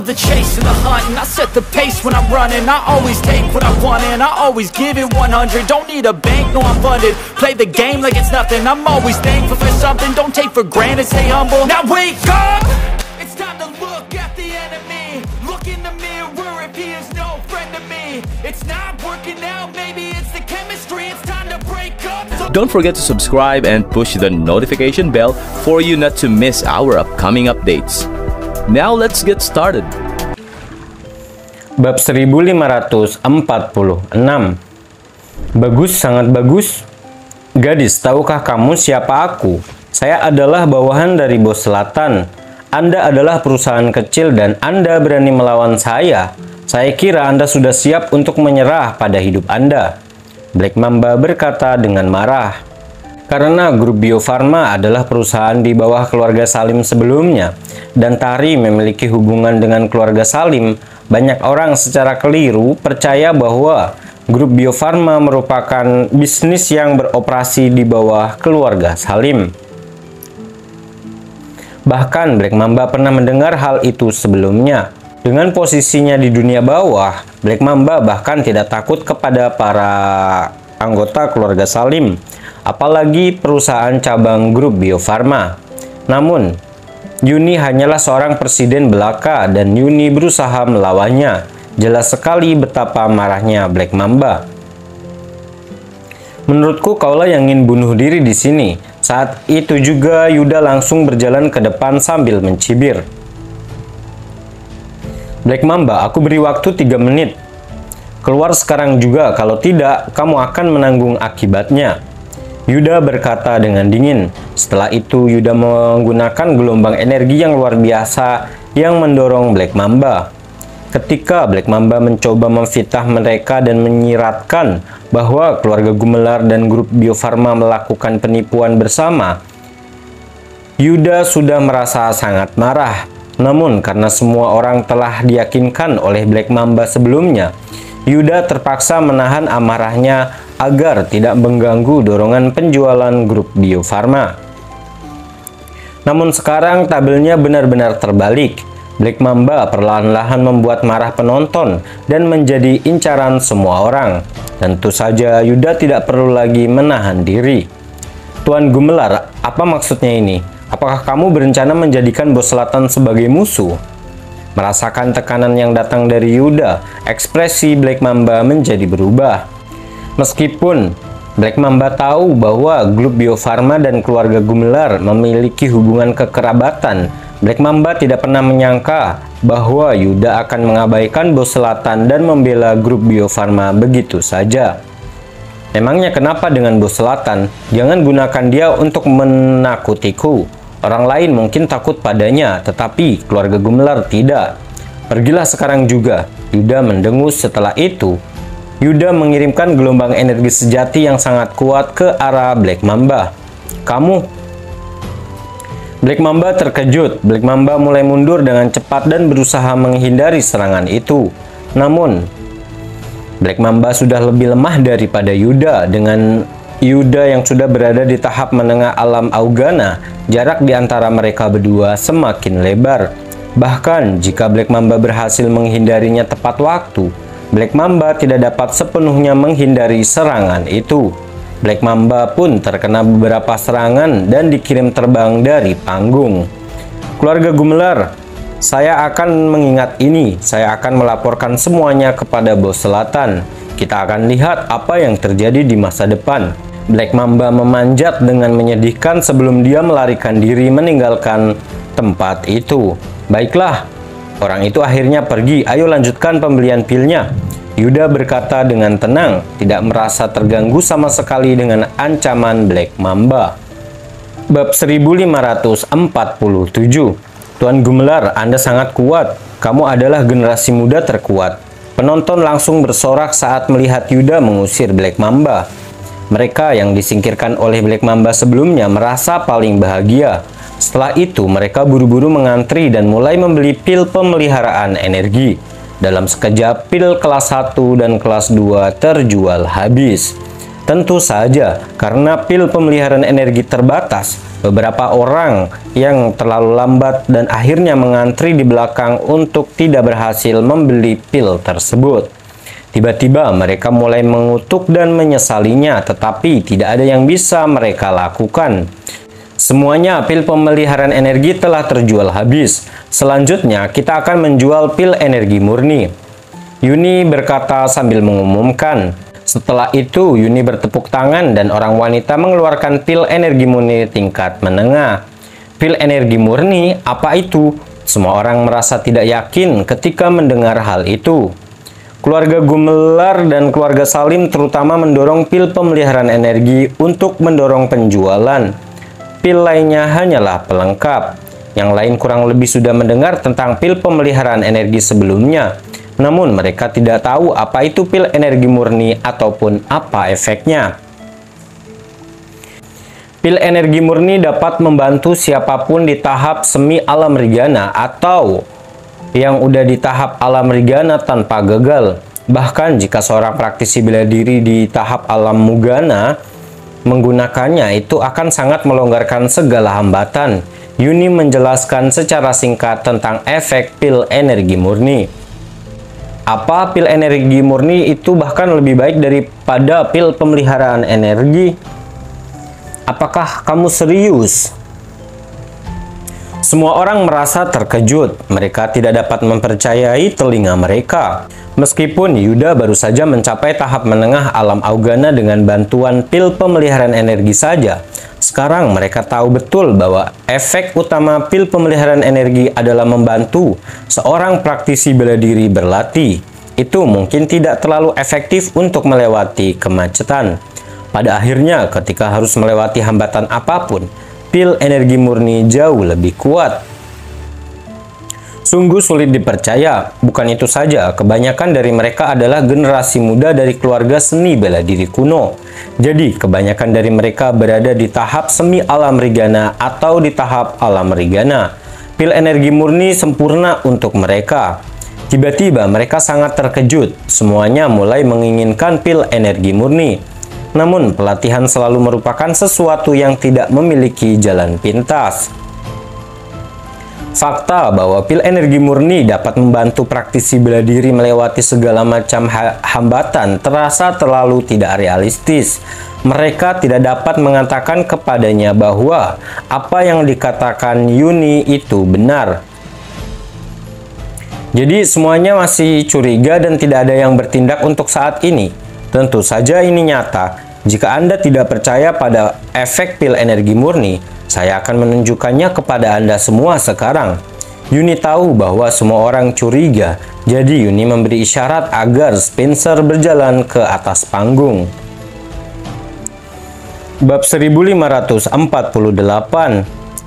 love the chase and the hunt, and I set the pace when I'm running. I always take what I want and I always give it 100. Don't need a bank, no I'm funded. Play the game like it's nothing. I'm always thankful for something. Don't take for granted, stay humble. Now wake up! It's time to look at the enemy. Look in the mirror if he is no friend to me. It's not working out, maybe it's the chemistry. It's time to break up. Don't forget to subscribe and push the notification bell for you not to miss our upcoming updates. Now let's get started. Bab 1546. Bagus, sangat bagus. Gadis, tahukah kamu siapa aku? Saya adalah bawahan dari bos selatan. Anda adalah perusahaan kecil dan Anda berani melawan saya. Saya kira Anda sudah siap untuk menyerah pada hidup Anda. Black Mamba berkata dengan marah. Karena grup Bio Farma adalah perusahaan di bawah keluarga Salim sebelumnya, dan Tari memiliki hubungan dengan keluarga Salim, banyak orang secara keliru percaya bahwa grup Bio Farma merupakan bisnis yang beroperasi di bawah keluarga Salim. Bahkan Black Mamba pernah mendengar hal itu sebelumnya. Dengan posisinya di dunia bawah, Black Mamba bahkan tidak takut kepada para anggota keluarga Salim, apalagi perusahaan cabang grup Bio Farma. Namun, Yuni hanyalah seorang presiden belaka dan Yuni berusaha melawannya. Jelas sekali betapa marahnya Black Mamba. Menurutku kaulah yang ingin bunuh diri di sini. Saat itu juga Yuda langsung berjalan ke depan sambil mencibir. Black Mamba, aku beri waktu 3 menit. Keluar sekarang juga, kalau tidak, kamu akan menanggung akibatnya. Yuda berkata dengan dingin. Setelah itu, Yuda menggunakan gelombang energi yang luar biasa yang mendorong Black Mamba. Ketika Black Mamba mencoba memfitnah mereka dan menyiratkan bahwa keluarga Gumelar dan grup Bio Farma melakukan penipuan bersama, Yuda sudah merasa sangat marah. Namun, karena semua orang telah diyakinkan oleh Black Mamba sebelumnya, Yuda terpaksa menahan amarahnya agar tidak mengganggu dorongan penjualan grup Bio Farma. Namun sekarang tabelnya benar-benar terbalik. Black Mamba perlahan-lahan membuat marah penonton dan menjadi incaran semua orang. Tentu saja Yuda tidak perlu lagi menahan diri. Tuan Gumelar, apa maksudnya ini? Apakah kamu berencana menjadikan bos selatan sebagai musuh? Merasakan tekanan yang datang dari Yuda, ekspresi Black Mamba menjadi berubah. Meskipun Black Mamba tahu bahwa grup Bio Farma dan keluarga Gumelar memiliki hubungan kekerabatan, Black Mamba tidak pernah menyangka bahwa Yuda akan mengabaikan bos selatan dan membela grup Bio Farma begitu saja. Emangnya kenapa dengan bos selatan? Jangan gunakan dia untuk menakutiku. Orang lain mungkin takut padanya, tetapi keluarga Gumelar tidak. Pergilah sekarang juga. Yuda mendengus. Setelah itu, Yuda mengirimkan gelombang energi sejati yang sangat kuat ke arah Black Mamba. Kamu? Black Mamba terkejut. Black Mamba mulai mundur dengan cepat dan berusaha menghindari serangan itu. Namun, Black Mamba sudah lebih lemah daripada Yuda. Dengan Yuda yang sudah berada di tahap menengah alam Augana, jarak di antara mereka berdua semakin lebar. Bahkan jika Black Mamba berhasil menghindarinya tepat waktu, Black Mamba tidak dapat sepenuhnya menghindari serangan itu. Black Mamba pun terkena beberapa serangan dan dikirim terbang dari panggung. Keluarga Gumelar, saya akan mengingat ini. Saya akan melaporkan semuanya kepada bos selatan. Kita akan lihat apa yang terjadi di masa depan. Black Mamba memanjat dengan menyedihkan sebelum dia melarikan diri meninggalkan tempat itu. Baiklah, orang itu akhirnya pergi. Ayo lanjutkan pembelian pilnya. Yuda berkata dengan tenang, tidak merasa terganggu sama sekali dengan ancaman Black Mamba. Bab 1547. Tuan Gumelar, Anda sangat kuat. Kamu adalah generasi muda terkuat. Penonton langsung bersorak saat melihat Yuda mengusir Black Mamba. Mereka yang disingkirkan oleh Black Mamba sebelumnya merasa paling bahagia. Setelah itu, mereka buru-buru mengantri dan mulai membeli pil pemeliharaan energi. Dalam sekejap, pil kelas 1 dan kelas 2 terjual habis. Tentu saja, karena pil pemeliharaan energi terbatas, Beberapa orang yang terlalu lambat dan akhirnya mengantri di belakang untuk tidak berhasil membeli pil tersebut. Tiba-tiba mereka mulai mengutuk dan menyesalinya, tetapi tidak ada yang bisa mereka lakukan. Semuanya pil pemeliharaan energi telah terjual habis. Selanjutnya kita akan menjual pil energi murni. Yuni berkata sambil mengumumkan. Setelah itu, Yuni bertepuk tangan dan orang wanita mengeluarkan pil energi murni tingkat menengah. Pil energi murni, apa itu? Semua orang merasa tidak yakin ketika mendengar hal itu. Keluarga Gumelar dan keluarga Salim terutama mendorong pil pemeliharaan energi untuk mendorong penjualan. Pil lainnya hanyalah pelengkap. Yang lain kurang lebih sudah mendengar tentang pil pemeliharaan energi sebelumnya. Namun mereka tidak tahu apa itu pil energi murni ataupun apa efeknya. Pil energi murni dapat membantu siapapun di tahap semi alam rigana atau yang udah di tahap alam rigana tanpa gagal. Bahkan jika seorang praktisi bela diri di tahap alam mugana menggunakannya, itu akan sangat melonggarkan segala hambatan. Yuni menjelaskan secara singkat tentang efek pil energi murni. Apa pil energi murni itu bahkan lebih baik daripada pil pemeliharaan energi? Apakah kamu serius? Semua orang merasa terkejut. Mereka tidak dapat mempercayai telinga mereka. Meskipun Yuda baru saja mencapai tahap menengah alam Augana dengan bantuan pil pemeliharaan energi saja, sekarang mereka tahu betul bahwa efek utama pil pemeliharaan energi adalah membantu seorang praktisi bela diri berlatih. Itu mungkin tidak terlalu efektif untuk melewati kemacetan. Pada akhirnya, ketika harus melewati hambatan apapun, pil energi murni jauh lebih kuat. Sungguh sulit dipercaya. Bukan itu saja, kebanyakan dari mereka adalah generasi muda dari keluarga seni bela diri kuno. Jadi, kebanyakan dari mereka berada di tahap semi alam rigana atau di tahap alam rigana. Pil energi murni sempurna untuk mereka. Tiba-tiba mereka sangat terkejut. Semuanya mulai menginginkan pil energi murni. Namun, pelatihan selalu merupakan sesuatu yang tidak memiliki jalan pintas. Fakta bahwa pil energi murni dapat membantu praktisi bela diri melewati segala macam hambatan terasa terlalu tidak realistis. Mereka tidak dapat mengatakan kepadanya bahwa apa yang dikatakan Yuni itu benar. Jadi semuanya masih curiga dan tidak ada yang bertindak untuk saat ini. Tentu saja ini nyata. Jika Anda tidak percaya pada efek pil energi murni, saya akan menunjukkannya kepada Anda semua sekarang. Yuni tahu bahwa semua orang curiga, jadi Yuni memberi isyarat agar Spencer berjalan ke atas panggung. Bab 1548.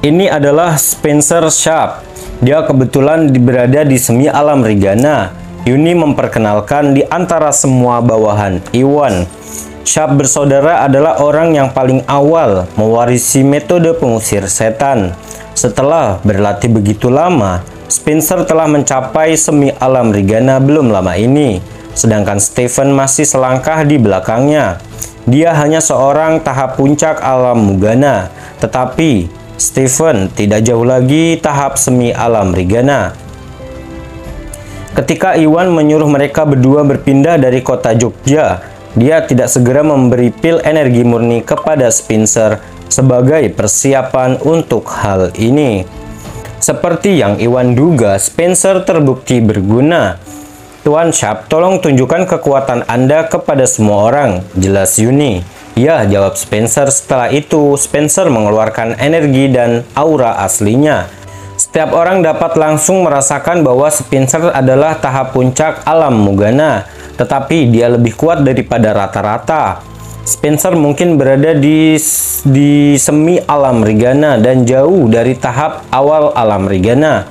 Ini adalah Spencer Sharp. Dia kebetulan berada di semi alam rigana. Yuni memperkenalkan di antara semua bawahan Iwan. Sharp bersaudara adalah orang yang paling awal mewarisi metode pengusir setan. Setelah berlatih begitu lama, Spencer telah mencapai semi alam rigana belum lama ini, sedangkan Stephen masih selangkah di belakangnya. Dia hanya seorang tahap puncak alam mugana, tetapi Stephen tidak jauh lagi tahap semi alam rigana. Ketika Iwan menyuruh mereka berdua berpindah dari kota Jogja, dia tidak segera memberi pil energi murni kepada Spencer sebagai persiapan untuk hal ini. Seperti yang Iwan duga, Spencer terbukti berguna. Tuan Sharp, tolong tunjukkan kekuatan Anda kepada semua orang, jelas Yuni. Ya, jawab Spencer. Setelah itu, Spencer mengeluarkan energi dan aura aslinya. Setiap orang dapat langsung merasakan bahwa Spencer adalah tahap puncak alam mugana, tetapi dia lebih kuat daripada rata-rata. Spencer mungkin berada di semi alam rigana dan jauh dari tahap awal alam rigana.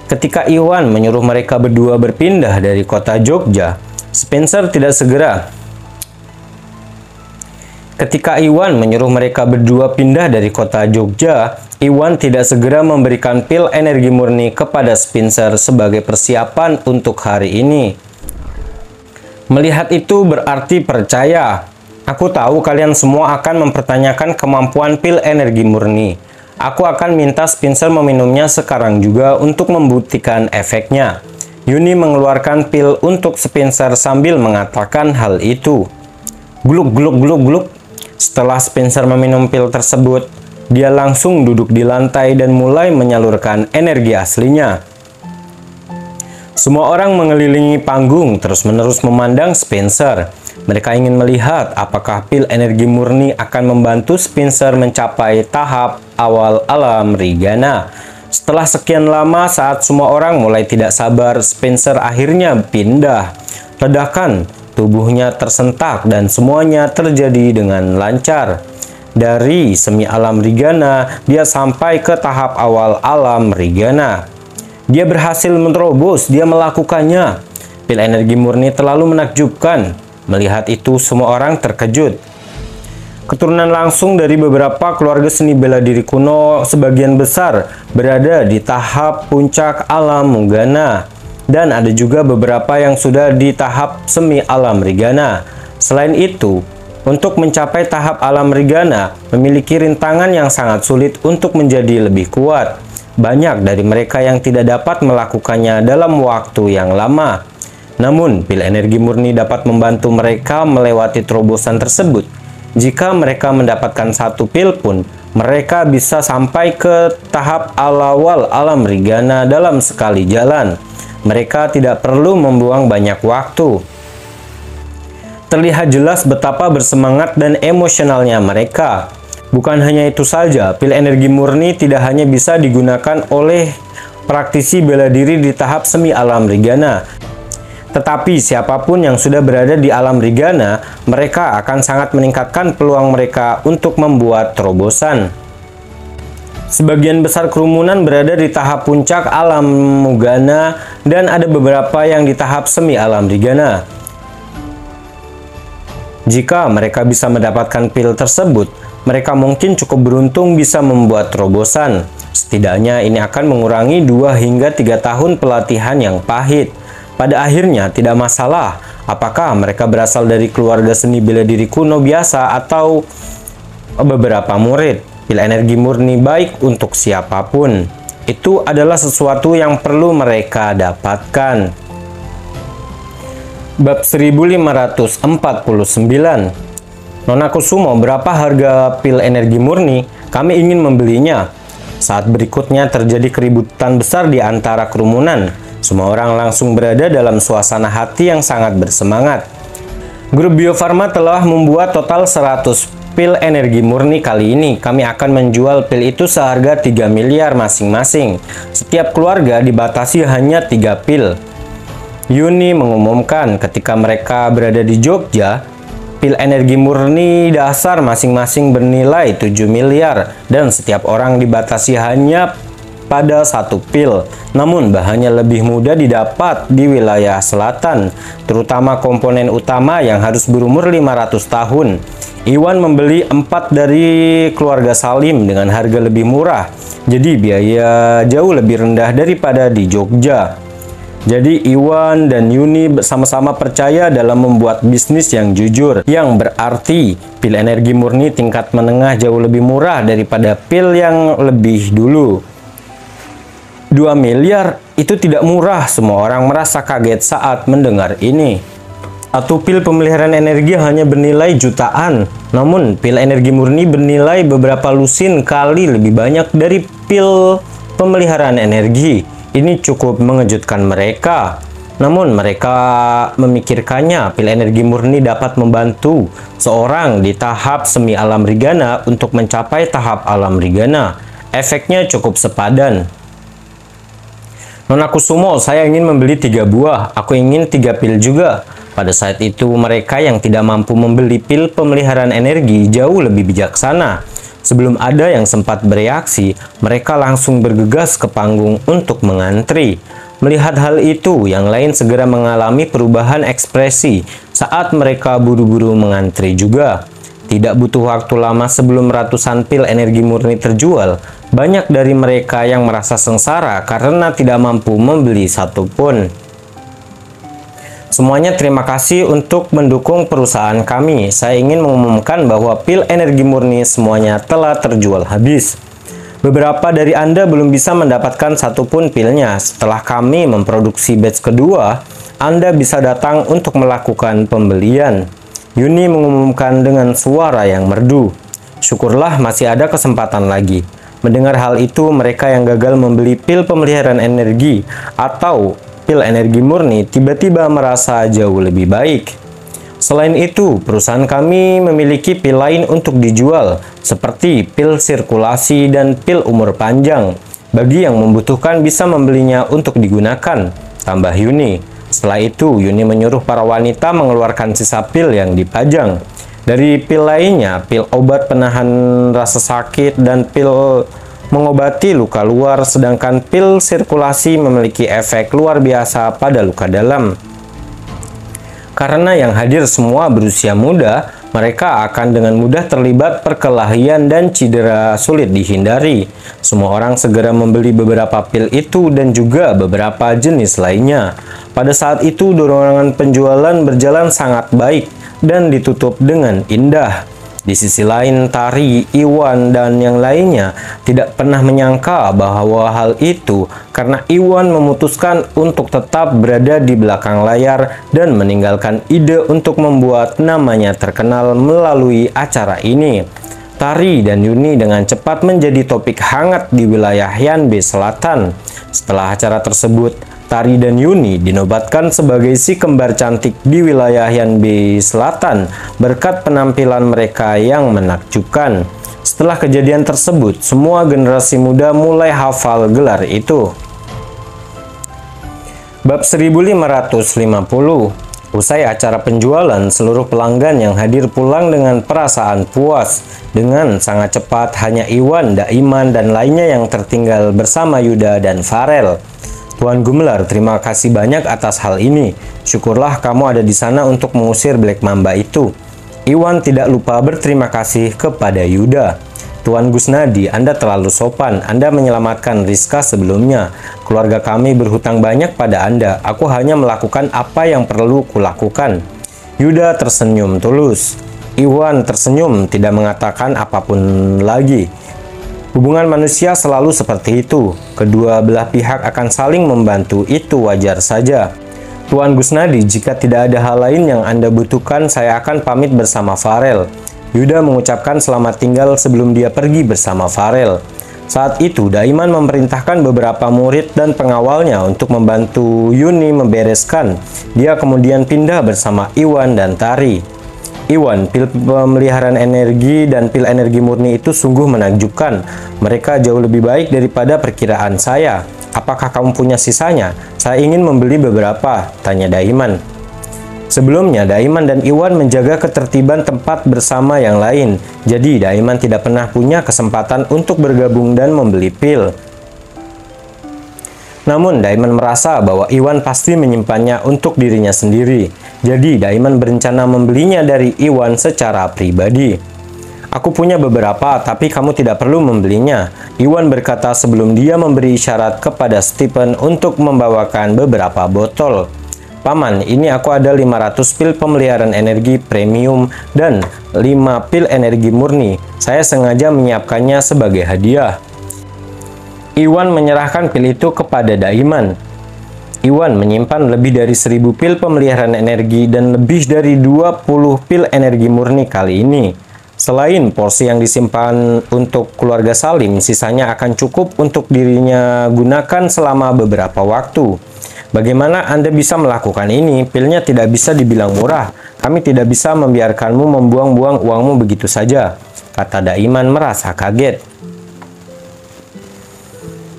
Ketika Iwan menyuruh mereka berdua berpindah dari kota Jogja, Spencer tidak segera. Ketika Iwan menyuruh mereka berdua pindah dari kota Jogja, Iwan tidak segera memberikan pil energi murni kepada Spencer sebagai persiapan untuk hari ini. Melihat itu berarti percaya. Aku tahu kalian semua akan mempertanyakan kemampuan pil energi murni. Aku akan minta Spencer meminumnya sekarang juga untuk membuktikan efeknya. Yuni mengeluarkan pil untuk Spencer sambil mengatakan hal itu. Gluk gluk gluk gluk. Setelah Spencer meminum pil tersebut, dia langsung duduk di lantai dan mulai menyalurkan energi aslinya. Semua orang mengelilingi panggung terus-menerus memandang Spencer. Mereka ingin melihat apakah pil energi murni akan membantu Spencer mencapai tahap awal alam Rigana. Setelah sekian lama, saat semua orang mulai tidak sabar, Spencer akhirnya pindah. Ledakan, tubuhnya tersentak dan semuanya terjadi dengan lancar. Dari semi alam Rigana, dia sampai ke tahap awal alam Rigana. Dia berhasil menerobos, dia melakukannya. Pil energi murni terlalu menakjubkan. Melihat itu, semua orang terkejut. Keturunan langsung dari beberapa keluarga seni bela diri kuno sebagian besar berada di tahap puncak alam Mugana. Dan ada juga beberapa yang sudah di tahap semi alam Rigana. Selain itu, untuk mencapai tahap alam Rigana memiliki rintangan yang sangat sulit untuk menjadi lebih kuat. Banyak dari mereka yang tidak dapat melakukannya dalam waktu yang lama. Namun, pil energi murni dapat membantu mereka melewati terobosan tersebut. Jika mereka mendapatkan satu pil pun, mereka bisa sampai ke tahap awal alam Rigana dalam sekali jalan. Mereka tidak perlu membuang banyak waktu. Terlihat jelas betapa bersemangat dan emosionalnya mereka. Bukan hanya itu saja, pil energi murni tidak hanya bisa digunakan oleh praktisi bela diri di tahap semi alam Rigana, tetapi siapapun yang sudah berada di alam Rigana, mereka akan sangat meningkatkan peluang mereka untuk membuat terobosan. Sebagian besar kerumunan berada di tahap puncak alam Mugana dan ada beberapa yang di tahap semi alam Rigana. Jika mereka bisa mendapatkan pil tersebut, mereka mungkin cukup beruntung bisa membuat terobosan. Setidaknya ini akan mengurangi 2 hingga 3 tahun pelatihan yang pahit. Pada akhirnya tidak masalah apakah mereka berasal dari keluarga seni bela diri kuno biasa atau beberapa murid. Pil energi murni baik untuk siapapun. Itu adalah sesuatu yang perlu mereka dapatkan. Bab 1549. Nona Kusumo, berapa harga pil energi murni? Kami ingin membelinya. Saat berikutnya terjadi keributan besar di antara kerumunan. Semua orang langsung berada dalam suasana hati yang sangat bersemangat. Grup Bio Farma telah membuat total 100 pil energi murni kali ini. Kami akan menjual pil itu seharga 3 miliar masing-masing. Setiap keluarga dibatasi hanya 3 pil. Yuni mengumumkan ketika mereka berada di Jogja, pil energi murni dasar masing-masing bernilai 7 miliar dan setiap orang dibatasi hanya pada 1 pil. Namun bahannya lebih mudah didapat di wilayah selatan, terutama komponen utama yang harus berumur 500 tahun. Iwan membeli 4 dari keluarga Salim dengan harga lebih murah, jadi biaya jauh lebih rendah daripada di Jogja. Jadi Iwan dan Yuni sama-sama percaya dalam membuat bisnis yang jujur, yang berarti pil energi murni tingkat menengah jauh lebih murah daripada pil yang lebih dulu. 2 miliar itu tidak murah. Semua orang merasa kaget saat mendengar ini. Satu pil pemeliharaan energi hanya bernilai jutaan, namun pil energi murni bernilai beberapa lusin kali lebih banyak dari pil pemeliharaan energi. Ini cukup mengejutkan mereka. Namun mereka memikirkannya, pil energi murni dapat membantu seorang di tahap semi alam Rigana untuk mencapai tahap alam Rigana. Efeknya cukup sepadan. Nona Kusumo, saya ingin membeli 3 buah. Aku ingin 3 pil juga. Pada saat itu, mereka yang tidak mampu membeli pil pemeliharaan energi jauh lebih bijaksana. Sebelum ada yang sempat bereaksi, mereka langsung bergegas ke panggung untuk mengantri. Melihat hal itu, yang lain segera mengalami perubahan ekspresi saat mereka buru-buru mengantri juga. Tidak butuh waktu lama sebelum ratusan pil energi murni terjual. Banyak dari mereka yang merasa sengsara karena tidak mampu membeli satu pun. Semuanya terima kasih untuk mendukung perusahaan kami. Saya ingin mengumumkan bahwa pil energi murni semuanya telah terjual habis. Beberapa dari Anda belum bisa mendapatkan satupun pilnya. Setelah kami memproduksi batch kedua, Anda bisa datang untuk melakukan pembelian. Yuni mengumumkan dengan suara yang merdu. Syukurlah masih ada kesempatan lagi. Mendengar hal itu, mereka yang gagal membeli pil pemeliharaan energi atau pil energi murni tiba-tiba merasa jauh lebih baik. Selain itu, perusahaan kami memiliki pil lain untuk dijual, seperti pil sirkulasi dan pil umur panjang. Bagi yang membutuhkan bisa membelinya untuk digunakan, tambah Yuni. Setelah itu, Yuni menyuruh para wanita mengeluarkan sisa pil yang dipajang. Dari pil lainnya, pil obat penahan rasa sakit dan pil mengobati luka luar, sedangkan pil sirkulasi memiliki efek luar biasa pada luka dalam. Karena yang hadir semua berusia muda, mereka akan dengan mudah terlibat perkelahian dan cedera sulit dihindari. Semua orang segera membeli beberapa pil itu dan juga beberapa jenis lainnya. Pada saat itu, dorongan penjualan berjalan sangat baik dan ditutup dengan indah. Di sisi lain, Tari, Iwan, dan yang lainnya tidak pernah menyangka bahwa hal itu karena Iwan memutuskan untuk tetap berada di belakang layar dan meninggalkan ide untuk membuat namanya terkenal melalui acara ini. Tari dan Yuni dengan cepat menjadi topik hangat di wilayah Yanbe Selatan. Setelah acara tersebut, Tari dan Yuni dinobatkan sebagai si kembar cantik di wilayah Yanbe Selatan berkat penampilan mereka yang menakjubkan. Setelah kejadian tersebut, semua generasi muda mulai hafal gelar itu. Bab 1550. Usai acara penjualan, seluruh pelanggan yang hadir pulang dengan perasaan puas. Dengan sangat cepat, hanya Iwan, Daiman, dan lainnya yang tertinggal bersama Yuda dan Farel. Tuan Gumelar, terima kasih banyak atas hal ini. Syukurlah kamu ada di sana untuk mengusir Black Mamba itu. Iwan tidak lupa berterima kasih kepada Yuda. Tuan Gusnadi, Anda terlalu sopan. Anda menyelamatkan Rizka sebelumnya. Keluarga kami berhutang banyak pada Anda. Aku hanya melakukan apa yang perlu kulakukan. Yuda tersenyum tulus. Iwan tersenyum, tidak mengatakan apapun lagi. Hubungan manusia selalu seperti itu. Kedua belah pihak akan saling membantu, itu wajar saja. Tuan Gusnadi, jika tidak ada hal lain yang Anda butuhkan, saya akan pamit bersama Farel. Yuda mengucapkan selamat tinggal sebelum dia pergi bersama Farel. Saat itu, Daiman memerintahkan beberapa murid dan pengawalnya untuk membantu Yuni membereskan. Dia kemudian pindah bersama Iwan dan Tari. Iwan, pil pemeliharaan energi dan pil energi murni itu sungguh menakjubkan. Mereka jauh lebih baik daripada perkiraan saya. Apakah kamu punya sisanya? Saya ingin membeli beberapa, tanya Daiman. Sebelumnya, Daiman dan Iwan menjaga ketertiban tempat bersama yang lain. Jadi, Daiman tidak pernah punya kesempatan untuk bergabung dan membeli pil. Namun, Daiman merasa bahwa Iwan pasti menyimpannya untuk dirinya sendiri. Jadi, Daiman berencana membelinya dari Iwan secara pribadi. Aku punya beberapa, tapi kamu tidak perlu membelinya. Iwan berkata sebelum dia memberi isyarat kepada Stephen untuk membawakan beberapa botol. Paman, ini aku ada 500 pil pemeliharaan energi premium dan 5 pil energi murni. Saya sengaja menyiapkannya sebagai hadiah. Iwan menyerahkan pil itu kepada Daiman. Iwan menyimpan lebih dari 1000 pil pemeliharaan energi dan lebih dari 20 pil energi murni kali ini. Selain porsi yang disimpan untuk keluarga Salim, sisanya akan cukup untuk dirinya gunakan selama beberapa waktu. Bagaimana Anda bisa melakukan ini? Pilnya tidak bisa dibilang murah. Kami tidak bisa membiarkanmu membuang-buang uangmu begitu saja, kata Daiman merasa kaget.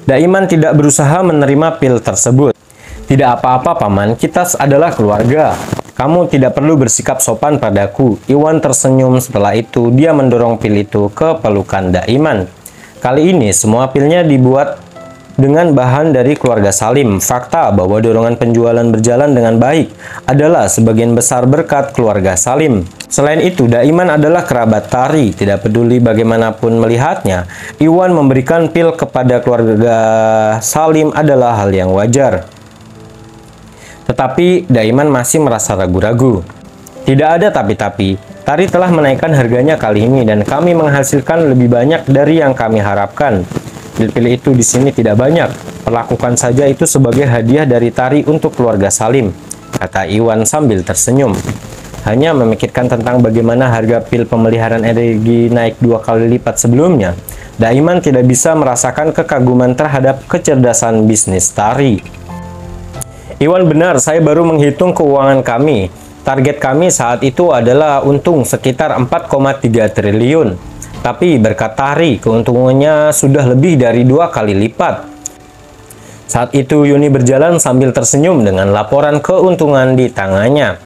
Daiman tidak berusaha menerima pil tersebut. Tidak apa-apa, Paman. Kita adalah keluarga. Kamu tidak perlu bersikap sopan padaku. Iwan tersenyum. Setelah itu, dia mendorong pil itu ke pelukan Daiman. Kali ini, semua pilnya dibuat dengan bahan dari keluarga Salim. Fakta bahwa dorongan penjualan berjalan dengan baik adalah sebagian besar berkat keluarga Salim. Selain itu, Daiman adalah kerabat Tari. Tidak peduli bagaimanapun melihatnya, Iwan memberikan pil kepada keluarga Salim adalah hal yang wajar. Tetapi Daiman masih merasa ragu-ragu. Tidak ada tapi-tapi. Tari telah menaikkan harganya kali ini dan kami menghasilkan lebih banyak dari yang kami harapkan. Pil-pil itu di sini tidak banyak. Perlakukan saja itu sebagai hadiah dari Tari untuk keluarga Salim, kata Iwan sambil tersenyum. Hanya memikirkan tentang bagaimana harga pil pemeliharaan energi naik 2 kali lipat sebelumnya, Daiman tidak bisa merasakan kekaguman terhadap kecerdasan bisnis Tari. Iwan, benar, saya baru menghitung keuangan kami. Target kami saat itu adalah untung sekitar 4,3 triliun. Tapi berkat Tari, keuntungannya sudah lebih dari 2 kali lipat. Saat itu Yuni berjalan sambil tersenyum dengan laporan keuntungan di tangannya.